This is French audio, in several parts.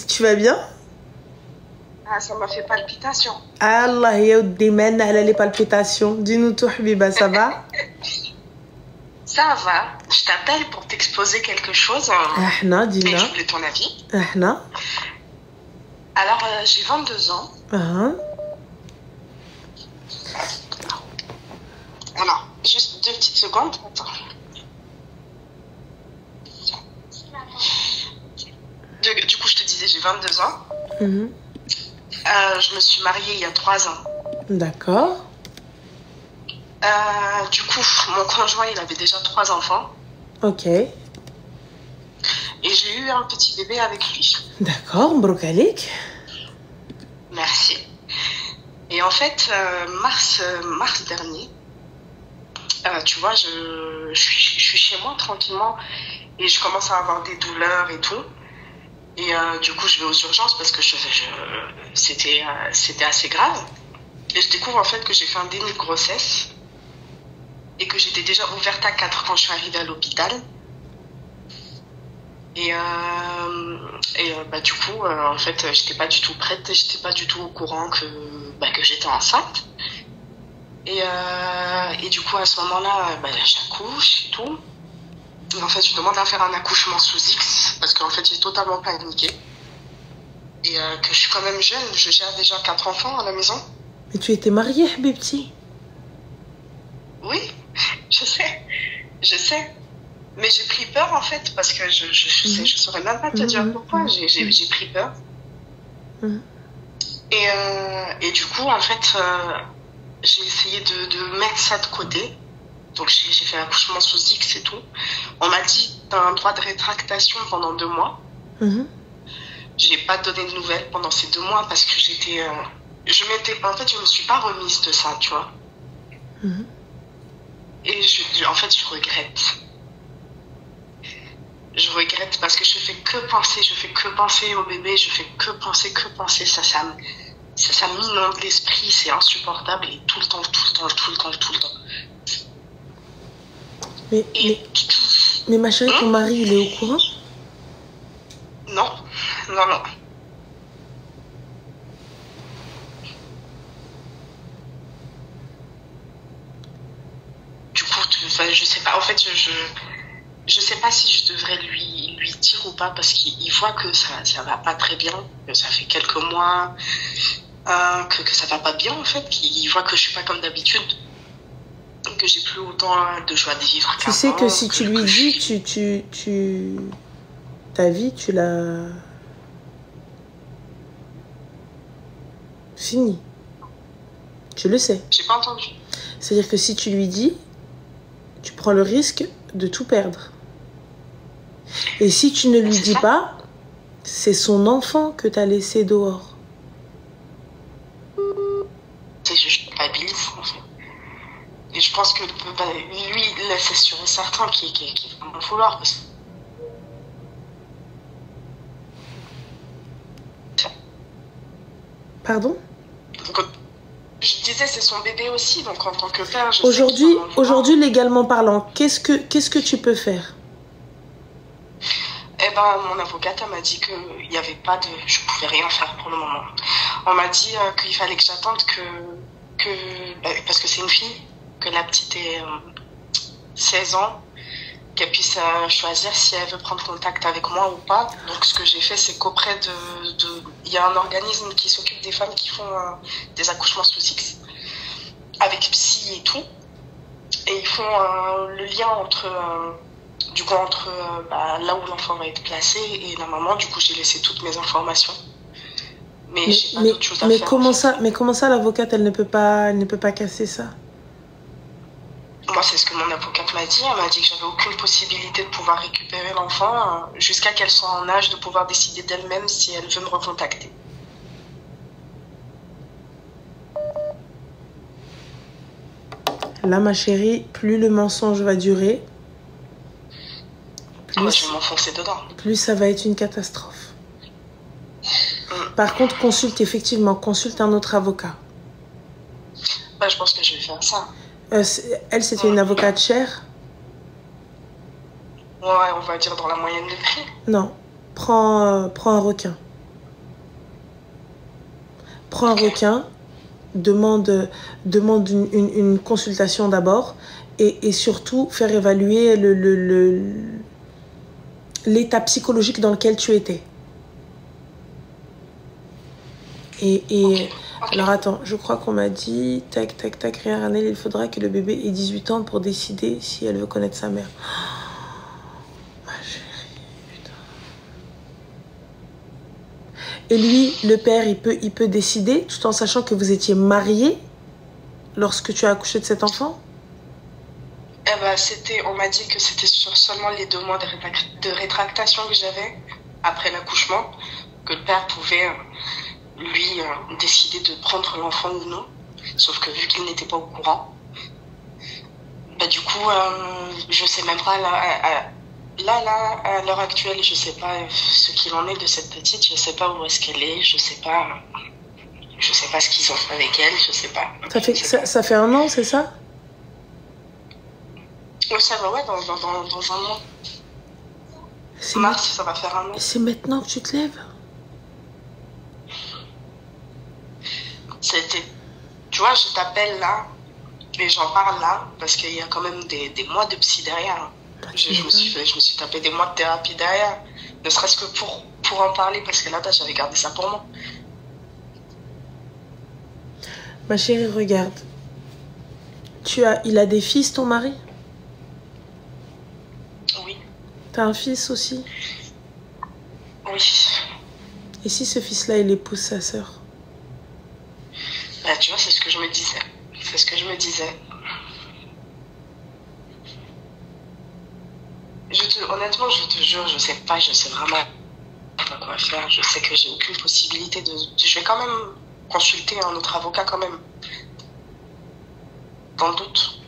Tu vas bien? Ah, ça m'a fait palpitation. Allah ya ودي مالنا على les palpitations. Dis-nous tout, Habiba, ça va? Ça va. Je t'appelle pour t'exposer quelque chose. Ahna, Et dis-moi. je voulais ton avis. Ahna. Alors, j'ai 22 ans. Ah. Alors, juste 2 petites secondes. Attends. Du coup, je te disais, j'ai 22 ans. Mhm. Je me suis mariée il y a 3 ans. D'accord. Du coup, mon conjoint, il avait déjà 3 enfants. Ok. Et j'ai eu un petit bébé avec lui. D'accord, مبروك عليك. Merci. Et en fait, mars dernier, tu vois, je suis chez moi tranquillement et je commence à avoir des douleurs et tout. Et du coup, je vais aux urgences parce que c'était assez grave. Et je découvre en fait que j'ai fait un déni de grossesse et que j'étais déjà ouverte à 4 quand je suis arrivée à l'hôpital. Et du coup, en fait, j'étais pas du tout prête, j'étais pas du tout au courant que j'étais enceinte. Et du coup, à ce moment-là, j'accouche et tout. Et en fait, je demande à faire un accouchement sous X parce qu'en fait, j'ai totalement paniqué. Et que je suis quand même jeune, je gère déjà 4 enfants à la maison. Mais tu étais mariée, Habibti? Oui, je sais. Mais j'ai pris peur en fait parce que je saurais même pas te dire pourquoi. J'ai pris peur. Et du coup, en fait, j'ai essayé de mettre ça de côté. Donc j'ai fait l'accouchement sous X et tout. On m'a dit t'as un droit de rétractation pendant 2 mois. J'ai pas donné de nouvelles pendant ces 2 mois parce que en fait je me suis pas remise de ça, tu vois. Et en fait je regrette. Je regrette parce que je fais que penser au bébé, je fais que penser, ça m'inonde l'esprit, c'est insupportable et tout le temps. Mais ma chérie, ton mari, il est au courant? Non. Du coup, je sais pas, en fait, je sais pas si je devrais lui dire ou pas parce qu'il voit que ça va pas très bien, que ça fait quelques mois, que ça va pas bien en fait, qu'il voit que je suis pas comme d'habitude, que j'ai plus autant de joie de vivre qu'avant. Tu sais que si tu lui dis, ta vie, tu l'as fini. Tu le sais. J'ai pas entendu. C'est-à-dire que si tu lui dis, tu prends le risque de tout perdre. Et si tu ne lui dis pas, c'est son enfant que tu as laissé dehors. Je culpabilise en fait. Et je pense que lui, c'est sûr et certain qu'il va m'en vouloir. Pardon? Donc, je disais, c'est son bébé aussi, donc en tant que père, je Aujourd'hui, légalement parlant, qu'est-ce que tu peux faire? Eh ben, mon avocate, elle m'a dit qu'il n'y avait pas de... Je pouvais rien faire pour le moment. On m'a dit qu'il fallait que j'attende parce que c'est une fille, que la petite ait 16 ans, qu'elle puisse choisir si elle veut prendre contact avec moi ou pas. Donc, ce que j'ai fait, c'est qu'auprès il y a un organisme qui s'occupe des femmes qui font des accouchements sous X, avec psy et tout. Et ils font le lien entre là où l'enfant va être placé et la maman. Du coup, j'ai laissé toutes mes informations. Mais j'ai pas d'autre chose à faire. Mais comment ça, l'avocate, elle ne peut pas casser ça? Moi, c'est ce que mon avocate m'a dit. Elle m'a dit que j'avais aucune possibilité de pouvoir récupérer l'enfant jusqu'à qu'elle soit en âge de pouvoir décider d'elle-même si elle veut me recontacter. Là, ma chérie, plus le mensonge va durer, je vais m'enfoncer dedans. Plus ça va être une catastrophe. Par contre, consulte un autre avocat. Je pense que je vais faire ça. Elle, c'était une avocate chère? Ouais, on va dire dans la moyenne des prix. Non, prends un requin. prends un requin, demande une consultation d'abord et surtout faire évaluer l'état psychologique dans lequel tu étais. Et alors attends, je crois qu'on m'a dit, tac, rien, Ranel, il faudra que le bébé ait 18 ans pour décider si elle veut connaître sa mère. Ma chérie, putain. Et lui, le père, il peut décider, tout en sachant que vous étiez mariés lorsque tu as accouché de cet enfant? Eh ben, on m'a dit que c'était sur seulement les 2 mois de rétractation que j'avais après l'accouchement, que le père pouvait, lui, décider de prendre l'enfant ou non. Sauf que vu qu'il n'était pas au courant, bah, du coup, je sais même pas, à l'heure actuelle, je sais pas ce qu'il en est de cette petite, je sais pas où est-ce qu'elle est, je sais pas ce qu'ils ont fait avec elle, je sais pas. Ça fait 1 an, c'est ça? Ça va, ouais, dans 1 mois. Mars, ça va faire 1 an. C'est maintenant que tu te lèves? Tu vois, je t'appelle là, et j'en parle là, parce qu'il y a quand même des mois de psy derrière. Je me suis tapé des mois de thérapie derrière, ne serait-ce que pour en parler, parce que là, j'avais gardé ça pour moi. Ma chérie, regarde. Il a des fils, ton mari? Oui. T'as un fils aussi? Oui. Et si ce fils-là, il épouse sa sœur? Bah, tu vois, c'est ce que je me disais. Honnêtement, je te jure, je sais vraiment pas quoi faire. Je sais que j'ai aucune possibilité je vais quand même consulter un autre avocat quand même. Dans le doute.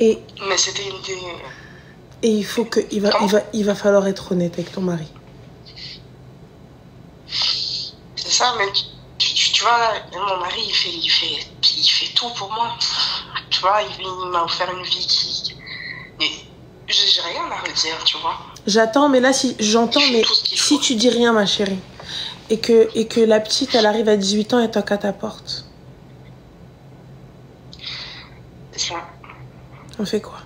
Mais c'était une des... Et il va falloir être honnête avec ton mari. C'est ça, mais tu vois, mon mari, il fait tout pour moi. Tu vois, il m'a offert une vie qui... J'ai rien à redire, tu vois. J'entends, mais si tu dis rien, ma chérie, et que la petite, elle arrive à 18 ans et toque à ta porte. C'est ça. On fait quoi?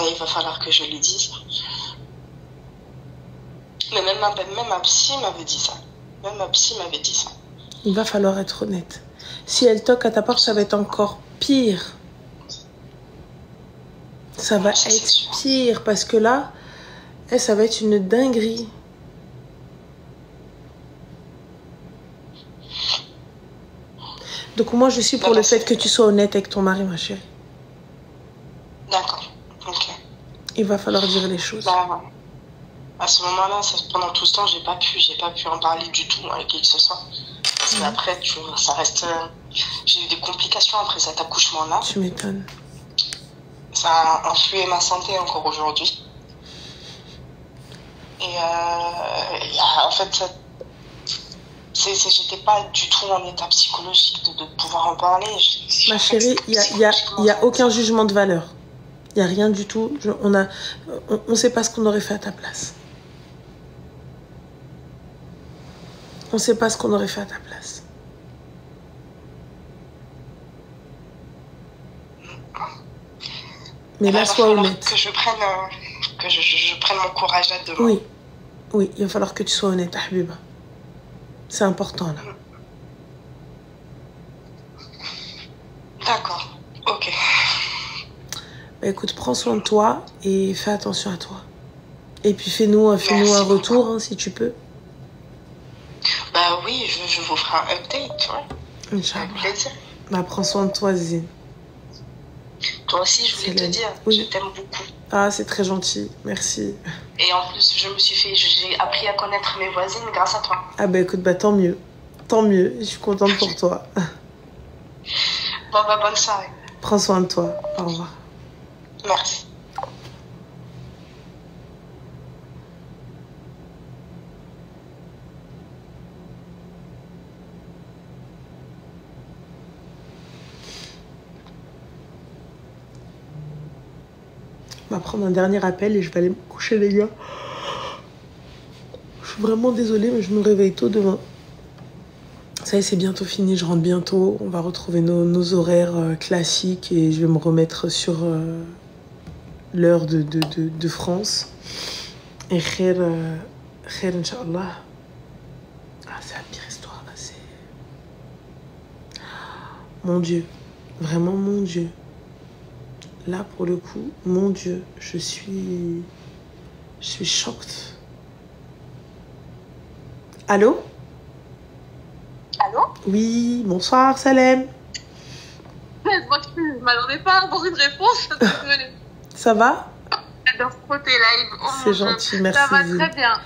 Il va falloir que je lui dise. Mais même ma psy m'avait dit ça. Il va falloir être honnête. Si elle toque à ta porte, ça va être encore pire. Ça va être pire parce que là, ça va être une dinguerie. Donc moi, je suis pour le fait que tu sois honnête avec ton mari, ma chérie. D'accord, ok. Il va falloir dire les choses. Bah, à ce moment-là, pendant tout ce temps, j'ai pas pu en parler du tout avec qui que ce soit. Parce qu'après, tu vois, ça reste... J'ai eu des complications après cet accouchement-là. Tu m'étonnes. Ça a influé ma santé encore aujourd'hui. Et en fait, j'étais pas du tout en état psychologique de pouvoir en parler. Ma chérie, il y a aucun jugement de valeur. Il n'y a rien du tout. On sait pas ce qu'on aurait fait à ta place. On sait pas ce qu'on aurait fait à ta place. Mais là, sois honnête. Que je prenne mon courage à deux mains. Oui, il va falloir que tu sois honnête, Habiba. C'est important, là. D'accord, ok. Bah, écoute, prends soin de toi et fais attention à toi. Et puis fais-nous un retour, hein, si tu peux. Bah oui, je vous ferai un update, ouais. Inch'Allah. Avec plaisir. Bah, prends soin de toi, Zine. Toi aussi, je voulais te dire, je t'aime beaucoup. Ah, c'est très gentil, merci. Et en plus, j'ai appris à connaître mes voisines grâce à toi. Ah bah écoute, tant mieux. Tant mieux, je suis contente pour toi. Bon, bah bonne soirée. Prends soin de toi, au revoir. Merci. On va prendre un dernier appel et je vais aller me coucher, les gars. suis vraiment désolée, mais je me réveille tôt demain. Ça y est, c'est bientôt fini, je rentre bientôt. On va retrouver nos horaires classiques et je vais me remettre sur l'heure de France. Et khair, Inch'Allah. Ah, c'est la pire histoire, là, c'est... Mon Dieu, vraiment mon Dieu. Là, pour le coup, mon Dieu, je suis choquée. Allô? Allô? Oui, bonsoir, Salem. Je m'attendais pas à avoir une réponse. Ça va? J'adore trop tes lives. Oh, c'est gentil, merci. Ça va très bien.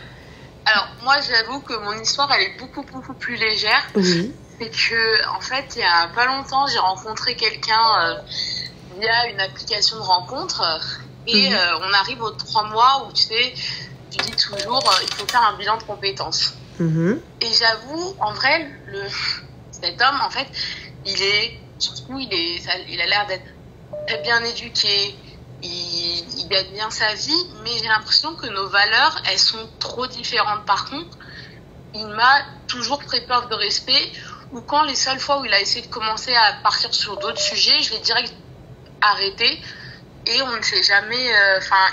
Alors, moi, j'avoue que mon histoire, elle est beaucoup plus légère. Oui. C'est que, en fait, il y a pas longtemps, j'ai rencontré quelqu'un via une application de rencontre. Et on arrive aux 3 mois où, tu sais, tu dis toujours, il faut faire un bilan de compétences. Et j'avoue, en vrai, cet homme, en fait, il a l'air d'être très bien éduqué, il gagne bien sa vie, mais j'ai l'impression que nos valeurs, elles sont trop différentes. Par contre, il m'a toujours fait preuve de respect, ou quand les seules fois où il a essayé de commencer à partir sur d'autres sujets, je l'ai direct arrêté, et on ne s'est jamais,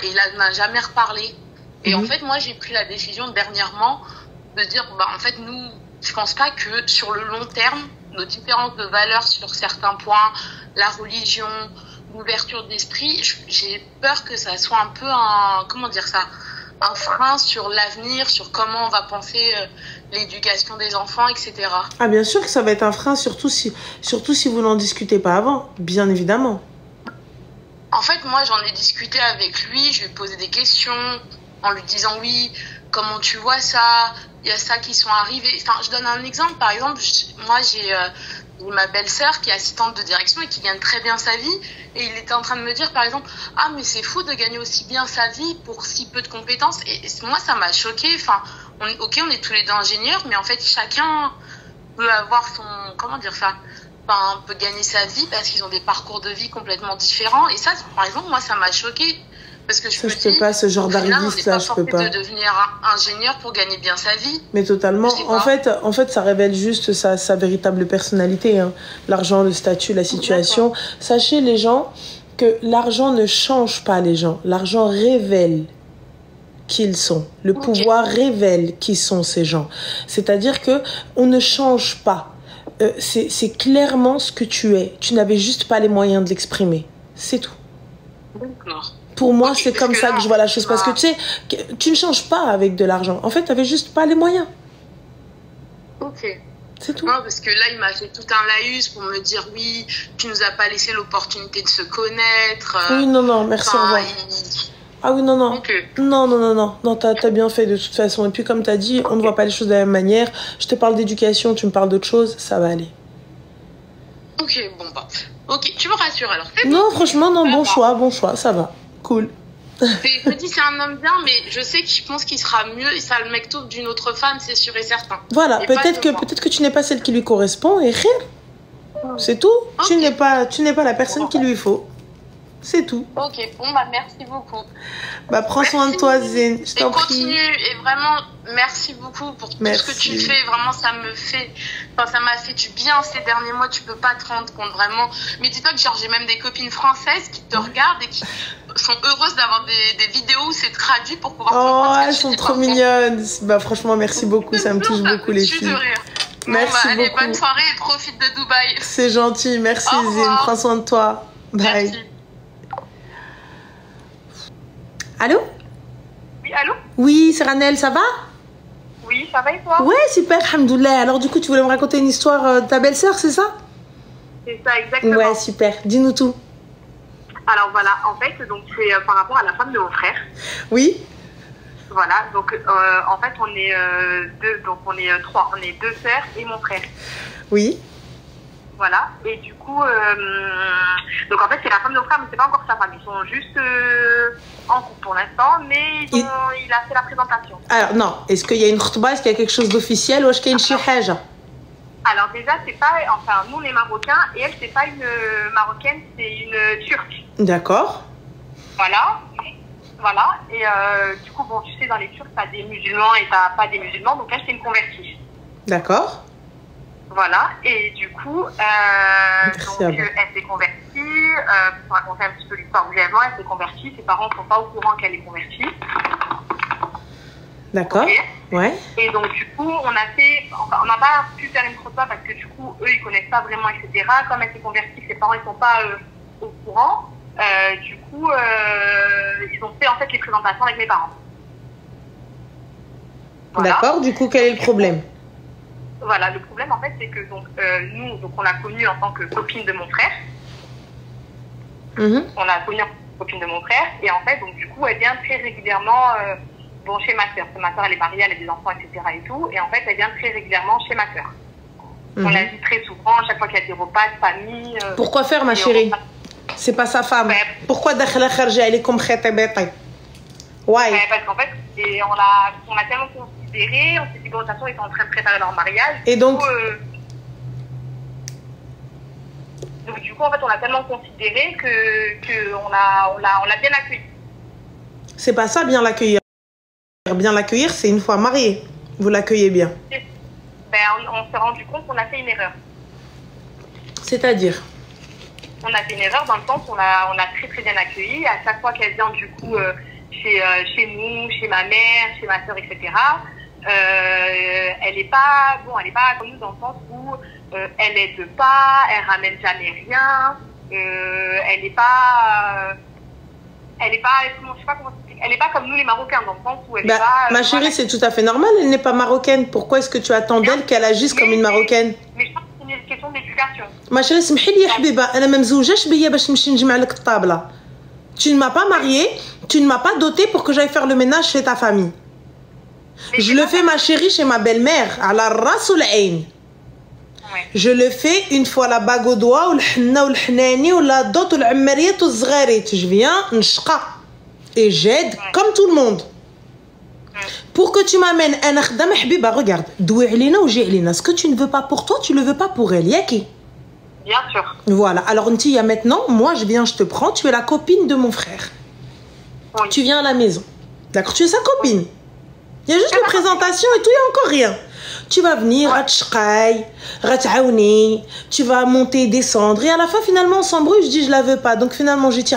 il n'a jamais reparlé. Et en fait, moi, j'ai pris la décision dernièrement de dire, en fait, nous, je pense pas que sur le long terme, nos différences de valeurs sur certains points, la religion, l'ouverture d'esprit, j'ai peur que ça soit un peu un frein sur l'avenir, sur comment on va penser l'éducation des enfants, etc. Ah, bien sûr que ça va être un frein, surtout si vous n'en discutez pas avant, bien évidemment. En fait, moi, j'en ai discuté avec lui, je lui ai posé des questions en lui disant oui, comment tu vois ça? Il y a ça qui sont arrivés. Enfin, je donne un exemple. Par exemple, moi, j'ai ma belle-sœur qui est assistante de direction et qui gagne très bien sa vie. Et il était en train de me dire, par exemple, ah, mais c'est fou de gagner aussi bien sa vie pour si peu de compétences. Et moi, ça m'a choquée. Enfin, on est tous les deux ingénieurs, mais en fait, chacun peut avoir peut gagner sa vie parce qu'ils ont des parcours de vie complètement différents. Et ça, par exemple, moi, ça m'a choquée. Parce que je peux pas, ce genre d'arriviste là, je peux pas. De devenir ingénieur pour gagner bien sa vie. Mais totalement. En fait, ça révèle juste sa véritable personnalité. Hein. L'argent, le statut, la situation. Sachez, les gens, que l'argent ne change pas les gens. L'argent révèle qui ils sont. Le pouvoir révèle qui sont ces gens. C'est-à-dire que on ne change pas. C'est clairement ce que tu es. Tu n'avais juste pas les moyens de l'exprimer. C'est tout. D'accord. Pour moi, c'est comme ça que je vois la chose. Parce que tu sais, tu ne changes pas avec de l'argent. En fait, tu n'avais juste pas les moyens. Ok. C'est tout. Non, parce que là, il m'a fait tout un laïus pour me dire oui, tu nous as pas laissé l'opportunité de se connaître. Oui, non, merci, au revoir. Ah oui, non. Okay. Non, t'as bien fait de toute façon. Et puis, comme t'as dit, on ne voit pas les choses de la même manière. Je te parle d'éducation, tu me parles d'autre chose, ça va aller. Ok, ok, tu me rassures alors. Non, franchement, non, bon choix, ça va. Cool. Je me dis c'est un homme bien, mais je sais qu'il pense qu'il sera mieux et ça le mec tout d'une autre femme, c'est sûr et certain. Voilà, peut-être que tu n'es pas celle qui lui correspond et rien. C'est tout. Okay. Tu n'es pas la personne qu'il lui faut. C'est tout. Ok, merci beaucoup. Prends soin de toi, Zine. Je t'en prie. Continue, et vraiment, merci beaucoup pour tout ce que tu fais. Vraiment, ça m'a fait du bien ces derniers mois. Tu peux pas te rendre compte, vraiment. Mais dis-toi que j'ai même des copines françaises qui te regardent et qui sont heureuses d'avoir des vidéos où c'est traduit pour pouvoir comprendre ce que elles sont trop mignonnes. Franchement, merci beaucoup. Ça me touche beaucoup, les filles. De rire. Merci allez, beaucoup. bonne soirée et profite de Dubaï. C'est gentil. Merci, Zine. Prends soin de toi. Bye. Merci. Allô? Oui, allô? Oui, c'est Ranel, ça va? Oui, ça va et toi? Ouais, super, alhamdoulilah. Alors du coup, tu voulais me raconter une histoire de ta belle-sœur, c'est ça? C'est ça, exactement. Ouais, super. Dis-nous tout. Alors voilà, en fait, donc c'est par rapport à la femme de mon frère. Oui. Voilà, donc en fait, on est trois. On est 2 sœurs et mon frère. Oui. Voilà, et du coup, donc en fait, c'est la femme de mon frère, mais c'est pas encore sa femme. Ils sont juste en couple pour l'instant, mais il a fait la présentation. Alors, non, est-ce qu'il y a une khutba, est-ce qu'il y a quelque chose d'officiel ou est-ce qu'il y a une chihaja? Alors, déjà, c'est pas. Enfin, nous, on est marocains, et elle, c'est pas une marocaine, c'est une turque. D'accord. Voilà. Voilà. Et du coup, bon, tu sais, dans les Turcs, t'as des musulmans et t'as pas des musulmans. Donc elle, c'est une convertie. D'accord. Voilà. Et du coup, donc, elle s'est convertie. Pour raconter un petit peu l'histoire brièvement, elle s'est convertie. Ses parents sont pas au courant qu'elle est convertie. D'accord. Okay. Ouais. Et donc, du coup, on n'a pas pu faire une khutba parce que, du coup, eux, ils connaissent pas vraiment, etc. Comme elle s'est convertie, ses parents, ils sont pas au courant. Du coup, ils ont fait, en fait, les présentations avec mes parents. Voilà. D'accord. Du coup, quel est le problème? Voilà, le problème, en fait, c'est que, donc, nous, donc, on l'a connue en tant que copine de mon frère. On l'a connue en tant que copine de mon frère. Et en fait, donc, du coup, elle vient très régulièrement... bon, chez ma soeur. Ma soeur, elle est mariée, elle a des enfants, etc. et tout. Et en fait, elle vient très régulièrement chez ma soeur. On la vit très souvent, chaque fois qu'il y a des repas de famille. Pourquoi faire, ma chérie? C'est pas sa femme. Pourquoi dakhla kharja elle est comme khata beta? Ouais. Parce qu'en fait, on l'a tellement considéré, on s'est dit, bon, de toute façon, ils sont en train de préparer leur mariage. Et donc du coup, en fait, on l'a tellement considéré qu'on l'a bien accueilli. C'est pas ça, bien l'accueillir. Bien l'accueillir, c'est une fois marié. Vous l'accueillez bien. On s'est rendu compte qu'on a fait une erreur. C'est-à-dire? On a fait une erreur dans le sens où on l'a très très bien accueillie. À chaque fois qu'elle vient du coup chez nous, chez ma mère, chez ma soeur, etc. Elle n'est pas comme nous dans le sens où elle n'aide pas, elle ramène jamais rien. Elle n'est pas je sais pas comment expliquer. Elle n'est pas comme nous les Marocains dans le sens où elle est pas... Ma chérie, c'est tout à fait normal, elle n'est pas marocaine. Pourquoi est-ce que tu attends d'elle qu'elle agisse comme une marocaine? Mais je pense que c'est une question d'éducation. Ma chérie, سمحي لي يا حبيبه انا ما مزوجاش بيا باش نمشي نجمع لك الطابله. Tu ne m'as pas mariée, tu ne m'as pas dotée pour que j'aille faire le ménage chez ta famille. Je le fais, ma chérie, chez ma belle-mère, à la ras ou l'ain. Je le fais une fois la bague au doigt, ou le henna ou le hnani, ou la dot ou l'ammariyat ou zgharit. Je viens, nshqa. Et j'aide comme tout le monde. Pour que tu m'amènes un akhdam, habiba, regarde. Doué alina ou j'ai alina. Ce que tu ne veux pas pour toi, tu le veux pas pour elle. Yaki. Bien sûr. Voilà. Alors, Ntiya, maintenant, moi, je viens, je te prends. Tu es la copine de mon frère. Oui. Tu viens à la maison. D'accord? Tu es sa copine. Il y a juste les présentations et tout, il n'y a encore rien. Tu vas venir, tu vas monter, descendre. Et à la fin, finalement, on s'embrouille. Je dis, je la veux pas. Donc, finalement, je dis,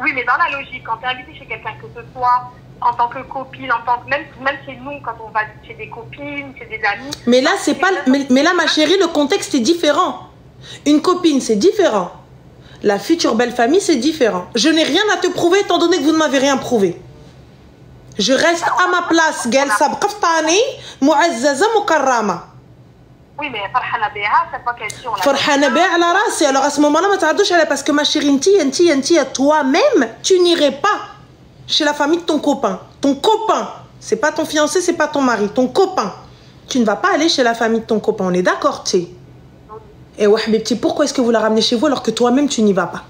oui, mais dans la logique, quand tu es invité chez quelqu'un, que ce soit en tant que copine, même chez nous, quand on va chez des copines, chez des amis. Mais là, c'est pas. Mais là, ma chérie, le contexte est différent. Une copine, c'est différent. La future belle famille, c'est différent. Je n'ai rien à te prouver étant donné que vous ne m'avez rien prouvé. Je reste à ma place. Oui, mais Farhana Beha, cette fois qu'elle dit, on l'a... Farhana Beha à la race. Alors à ce moment-là, parce que ma chérie, toi-même, tu n'irais pas chez la famille de ton copain. Ton copain. C'est pas ton fiancé, c'est pas ton mari. Ton copain. Tu ne vas pas aller chez la famille de ton copain. On est d'accord, tu sais. Et ouais, mes petits, pourquoi est-ce que vous la ramenez chez vous alors que toi-même, tu n'y vas pas?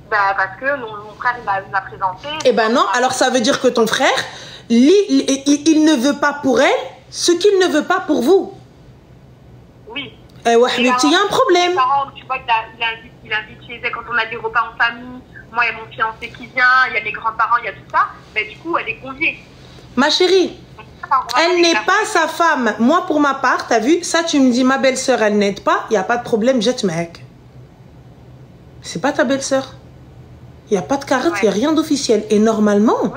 Parce que mon frère, il m'a présenté... Eh ben non, alors ça veut dire que ton frère, il ne veut pas pour elle ce qu'il ne veut pas pour vous. Oui. Eh ouais, mes petits, il y a un problème. Mes parents, tu vois, il invite chez elle quand on a des repas en famille. Moi, il y a mon fiancé qui vient, il y a mes grands-parents, il y a tout ça. Mais du coup, elle est conviée. Ma chérie, elle n'est pas sa femme. Moi, pour ma part, t'as vu, ça, tu me dis, ma belle-sœur, elle n'aide pas, il n'y a pas de problème, jette mec. C'est pas ta belle-sœur. Il n'y a pas de carotte, il n'y a rien d'officiel. Et normalement,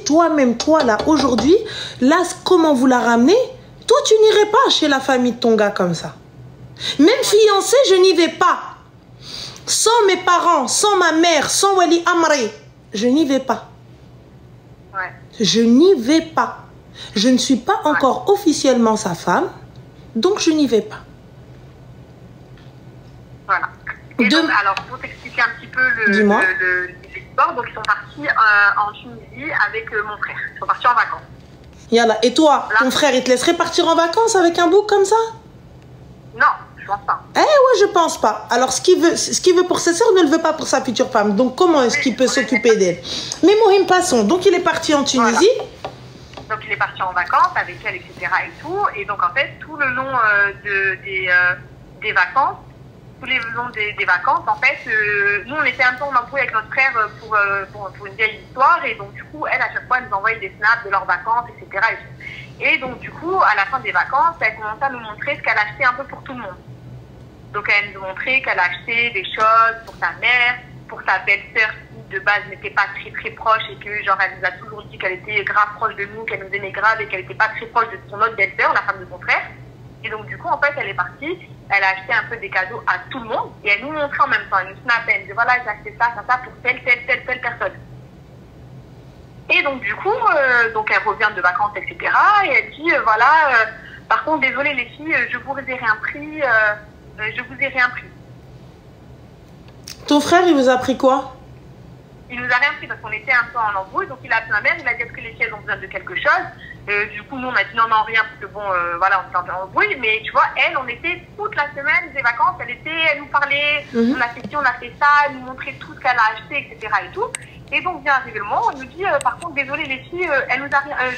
toi-même, toi, là, aujourd'hui, là, comment vous la ramenez? Toi, tu n'irais pas chez la famille de ton gars comme ça. Même fiancé, je n'y vais pas. Sans mes parents, sans ma mère, sans Wali Amri, je n'y vais pas. Je n'y vais pas. Je ne suis pas encore officiellement sa femme, donc je n'y vais pas. Voilà. Et donc, alors, pour t'expliquer un petit peu l'histoire, donc ils sont partis en Tunisie avec mon frère. Ils sont partis en vacances. Yalla. Et toi, ton frère, il te laisserait partir en vacances avec un bouc comme ça? Non, je pense pas. Eh ouais, je pense pas. Alors, ce qu'il veut pour sa sœur ne le veut pas pour sa future femme. Donc, comment est-ce qu'il peut s'occuper d'elle? Mais Mohim, passons. Donc, il est parti en Tunisie. Voilà. Donc, il est parti en vacances avec elle, etc. et tout. Et donc, en fait, tout le long des vacances, tous les jours des vacances, en fait, nous, on était un peu en embrouille avec notre frère pour une vieille histoire. Et donc, du coup, elle, à chaque fois, elle nous envoyait des snaps de leurs vacances, etc. Et donc, du coup, à la fin des vacances, elle commençait à nous montrer ce qu'elle achetait un peu pour tout le monde. Donc, elle nous montrait qu'elle achetait des choses pour sa mère, pour sa belle-sœur qui, de base, n'était pas très, très proche et que, genre, elle nous a toujours dit qu'elle était grave proche de nous, qu'elle nous aimait grave et qu'elle n'était pas très proche de son autre belle-sœur, la femme de son frère. Et donc, du coup, en fait, elle est partie, elle a acheté un peu des cadeaux à tout le monde et elle nous montrait en même temps, elle nous snappait, elle nous disait, voilà, j'ai acheté ça pour telle personne. Et donc, du coup, donc elle revient de vacances, etc. Et elle dit, par contre, désolé les filles, je vous ai rien pris, Ton frère, il vous a pris quoi? Il nous a rien pris parce qu'on était un peu en embrouille, donc il a appelé ma mère, il a dit est-ce que les filles ont besoin de quelque chose. Du coup, nous, on a dit non, rien, parce que bon, voilà, on était en embrouille, mais tu vois, elle, on était toute la semaine des vacances, elle nous parlait, on a fait ci, on a fait ça, elle nous montrait tout ce qu'elle a acheté, etc. et tout. Et donc, vient arriver le moment, on nous dit, par contre, désolé les filles,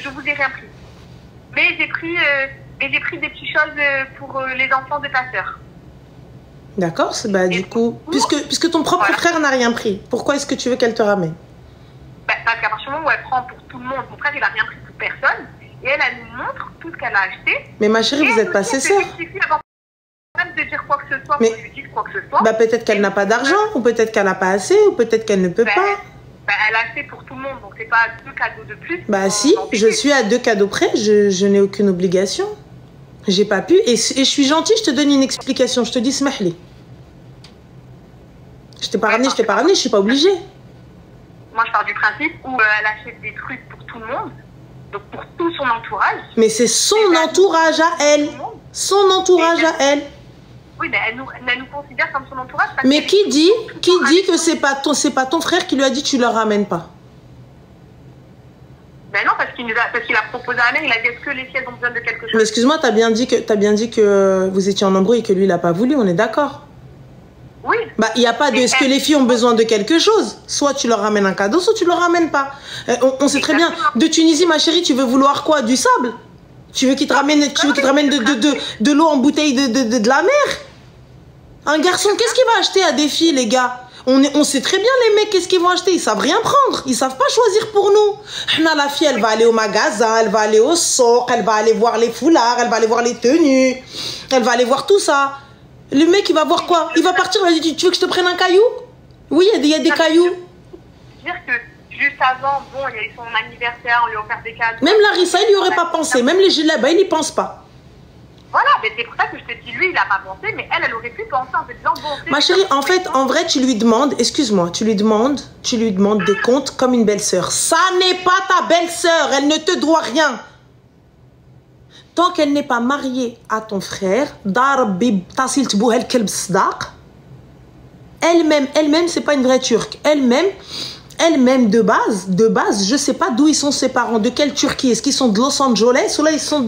je vous ai rien pris. Mais j'ai pris des petites choses pour les enfants de ta sœur. D'accord, bah, du coup, puisque ton propre frère n'a rien pris, pourquoi est-ce que tu veux qu'elle te ramène? Parce qu'à partir du moment où elle prend pour tout le monde, mon frère, il n'a rien pris pour personne, et elle nous montre tout ce qu'elle a acheté. Mais ma chérie, vous n'êtes pas ses sœurs. Même de dire quoi que ce soit, mais qu'on lui dise quoi que ce soit. Bah, peut-être qu'elle n'a pas d'argent, ou peut-être qu'elle n'a pas assez, ou peut-être qu'elle ne peut pas. Elle a acheté pour tout le monde, donc c'est pas 2 cadeaux de plus. Bah si, je suis à 2 cadeaux près, je n'ai aucune obligation. J'ai pas pu, et je suis gentille, je te donne une explication, je te dis smahli. Je t'ai pas ramené, je suis pas obligée. Moi, je pars du principe où elle achète des trucs pour tout le monde, donc pour tout son entourage. Mais c'est son entourage à elle. Son entourage à elle. Oui, mais elle nous considère comme son entourage. Mais qui dit que c'est pas ton frère qui lui a dit tu leur ramènes pas? Ben non, parce qu'il a proposé à la mère, il a dit est-ce que les filles ont besoin de quelque chose? Mais excuse-moi, t'as bien dit que vous étiez en embrouille et que lui il a pas voulu, on est d'accord? Oui. Bah, il n'y a pas de est-ce que les filles ont besoin de quelque chose. Soit tu leur ramènes un cadeau, soit tu leur ramènes pas. On sait très bien. De Tunisie, ma chérie, tu veux vouloir quoi? Du sable? Tu veux qu'il te ramène, de l'eau en bouteille de la mer? Un garçon, qu'est-ce qu'il va acheter à des filles, les gars? On sait très bien les mecs, qu'est-ce qu'ils vont acheter? Ils savent rien prendre. Ils savent pas choisir pour nous. La fille, elle va aller au magasin, elle va aller au souk, elle va aller voir les foulards, elle va aller voir les tenues, elle va aller voir tout ça. Le mec, il va voir quoi? Il va partir, il va dire, tu veux que je te prenne un caillou? Oui, il y a des cailloux. Dire que juste avant, bon, il y a eu son anniversaire, on lui a offert des cadeaux. Même Larissa, il n'y aurait pas pensé. Même les gilets, il n'y pense pas. Voilà, mais c'est pour ça que je te dis, lui, il n'a pas pensé, mais elle aurait pu penser en se disant, bon, ma chérie, en fait, en vrai, tu lui demandes, excuse-moi, tu lui demandes des comptes comme une belle-sœur. Ça n'est pas ta belle-sœur, elle ne te doit rien. Tant qu'elle n'est pas mariée à ton frère, elle-même, c'est pas une vraie turque. Elle-même, de base, je sais pas d'où ils sont ses parents, de quelle Turquie. Est-ce qu'ils sont de Los Angeles ou là ils sont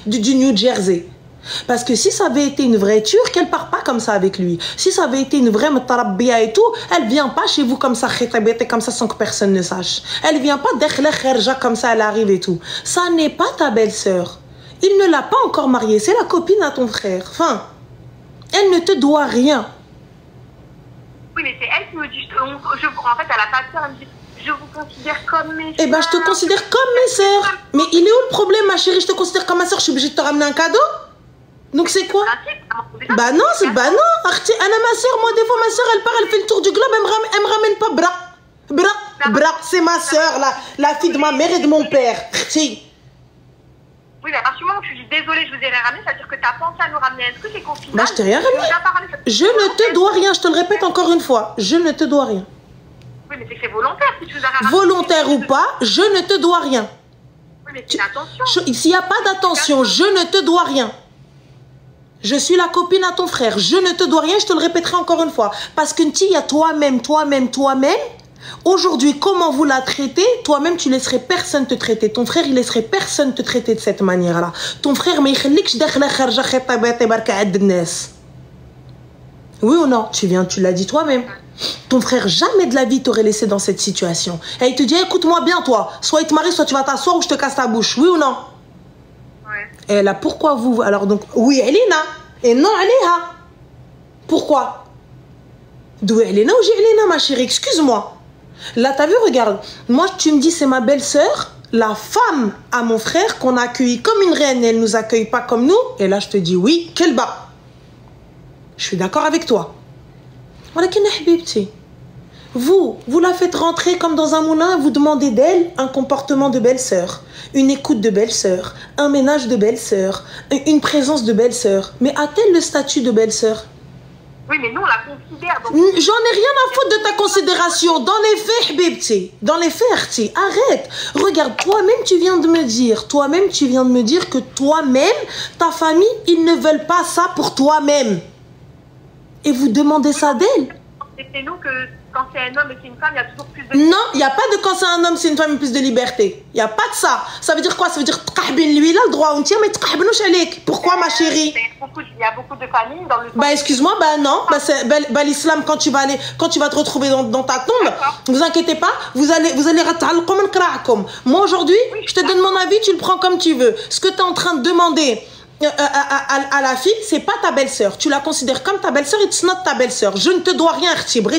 du New Jersey? Parce que si ça avait été une vraie turque, elle part pas comme ça avec lui. Si ça avait été une vraie mtarabia et tout, elle vient pas chez vous comme ça, comme ça sans que personne ne sache. Elle vient pas comme ça, elle arrive et tout. Ça n'est pas ta belle-sœur. Il ne l'a pas encore mariée, c'est la copine à ton frère. Enfin, elle ne te doit rien. Oui, mais c'est elle qui me dit, en fait, elle a pas de sœur, elle me dit, je vous considère comme mes sœurs. Eh ben, je te considère comme mes sœurs. Mais il est où le problème, ma chérie? Je te considère comme ma sœur, je suis obligée de te ramener un cadeau? Donc c'est quoi? Bah non, bah non. Anna, ma sœur, moi, des fois, ma sœur, elle part, elle fait le tour du globe, elle me ramène pas Bra, c'est ma sœur, la fille de ma mère et de mon père. Oui, mais à partir du moment où tu dis désolé, je vous ai rien ramené, ça veut dire que tu as pensé à nous ramener. Est-ce que c'est qu'au final, bah, je t'ai rien ramené. Je ne te dois rien, je te le répète encore une fois. Je ne te dois rien. Oui, mais c'est que c'est volontaire si tu nous as rien ramené. Volontaire ou pas, je ne te dois rien. Oui, mais c'est l'attention. S'il n'y a pas d'attention, je ne te dois rien. Je suis la copine à ton frère. Je ne te dois rien, je te le répéterai encore une fois. Parce que il y a toi-même. Aujourd'hui, comment vous la traitez? Toi-même, tu laisserais personne te traiter. Ton frère, il laisserait personne te traiter de cette manière-là. Ton frère, mais oui ou non? Tu l'as dit toi-même. Ton frère, jamais de la vie t'aurait laissé dans cette situation. Et il te dit, écoute-moi bien, toi. Soit il te marie, soit tu vas t'asseoir ou je te casse ta bouche. Oui ou non? Ouais. Et là, pourquoi vous? Alors donc, oui, Elina. Et non, Aliha. Pourquoi? D'où elle est là ou j'ai elle est là, ma chérie? Excuse-moi. Là, t'as vu, regarde. Moi, tu me dis, c'est ma belle-sœur, la femme à mon frère qu'on a accueillie comme une reine et elle nous accueille pas comme nous. Et là, je te dis oui, quel bas. Je suis d'accord avec toi. Vous la faites rentrer comme dans un moulin, vous demandez d'elle un comportement de belle-sœur, une écoute de belle-sœur, un ménage de belle-sœur, une présence de belle-sœur. Mais a-t-elle le statut de belle-sœur? Oui, mais nous, on la considère. J'en ai rien à foutre de ta considération. Dans les faits, Habibti, dans les faits, Arti, arrête. Regarde, toi-même, tu viens de me dire que toi-même, ta famille, ils ne veulent pas ça pour toi-même. Et vous demandez ça d'elle? C'est nous que quand c'est un homme et c'est une femme, il y a toujours plus de... Non, il n'y a pas de quand c'est un homme, c'est une femme, plus de liberté. Il n'y a pas de ça. Ça veut dire quoi? Ça veut dire lui, il a le droit, on tient, mais pourquoi, ma chérie? Il y a beaucoup de familles dans le... Bah, excuse-moi, bah non. Bah, l'islam, quand tu vas te retrouver dans ta tombe, vous inquiétez pas, vous allez moi, aujourd'hui, je te donne mon avis, tu le prends comme tu veux. Ce que tu es en train de demander à la fille, c'est pas ta belle-sœur. Tu la considères comme ta belle-sœur, it's not ta belle-sœur. Je ne te dois rien, c'est non.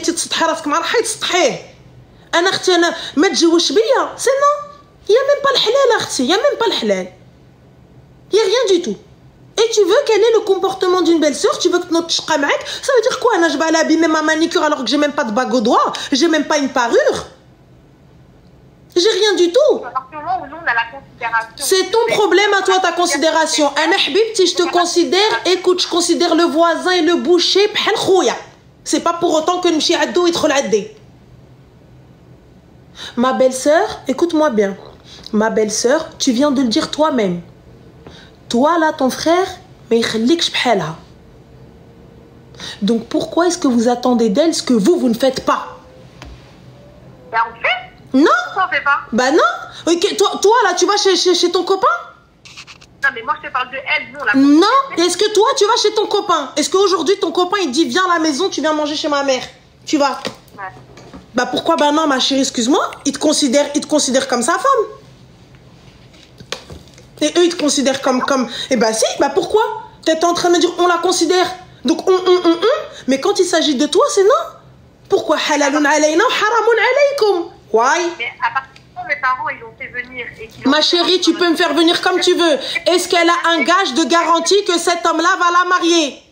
Il n'y a même pas le halal, il n'y a même pas le halal. Il n'y a rien du tout. Et tu veux quel est le comportement d'une belle-sœur? Tu veux que notre chqamak, ça veut dire quoi? Je vais aller abîmer ma manicure alors que j'ai même pas de bague au doigt, j'ai même pas une parure. J'ai rien du tout. C'est ton problème à toi, ta considération. Ana Habibti, je te considère, écoute, je considère le voisin et le boucher bhal khouya. C'est pas pour autant que nmshi addo yidkhol addi. Ma belle-sœur, écoute-moi bien. Ma belle-sœur, tu viens de le dire toi-même. Toi là, ton frère, mais ykhliksh bhalha. Donc pourquoi est-ce que vous attendez d'elle ce que vous ne faites pas? Ben on fait. Non. Pourquoi on fait pas? Bah non. Okay, toi là, tu vas chez ton copain? Non mais moi je te parle de elle, nous on la... Non. Est-ce que toi tu vas chez ton copain? Est-ce qu'aujourd'hui ton copain il dit viens à la maison, tu viens manger chez ma mère? Tu vas? Ouais. Bah pourquoi? Bah non, ma chérie, excuse-moi. Il te considère comme sa femme. Et eux ils te considèrent comme... Eh bah si, bah pourquoi? T'es en train de me dire on la considère. Donc mais quand il s'agit de toi, c'est non. Pourquoi? Halalun alayna wa haramun alaykum. Why? Mais à partir du moment où mes parents ils l'ont fait venir et qu'ils... Ma chérie, tu peux me faire venir comme tu veux. Est-ce qu'elle a un gage de garantie que cet homme-là va la marier?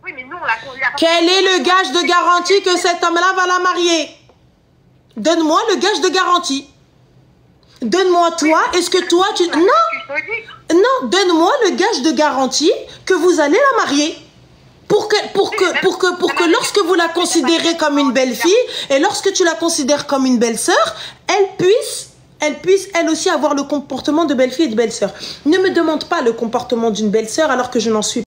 Oui, mais nous on la considère... Quel est le gage de garantie que cet homme-là va la marier? Donne-moi le gage de garantie. Donne-moi toi, est-ce que toi tu... Non, donne-moi le gage de garantie que vous allez la marier. Pour que lorsque vous la considérez comme une belle fille et lorsque tu la considères comme une belle sœur, elle puisse elle aussi avoir le comportement de belle fille et de belle sœur. Ne me demande pas le comportement d'une belle sœur alors que je n'en suis pas.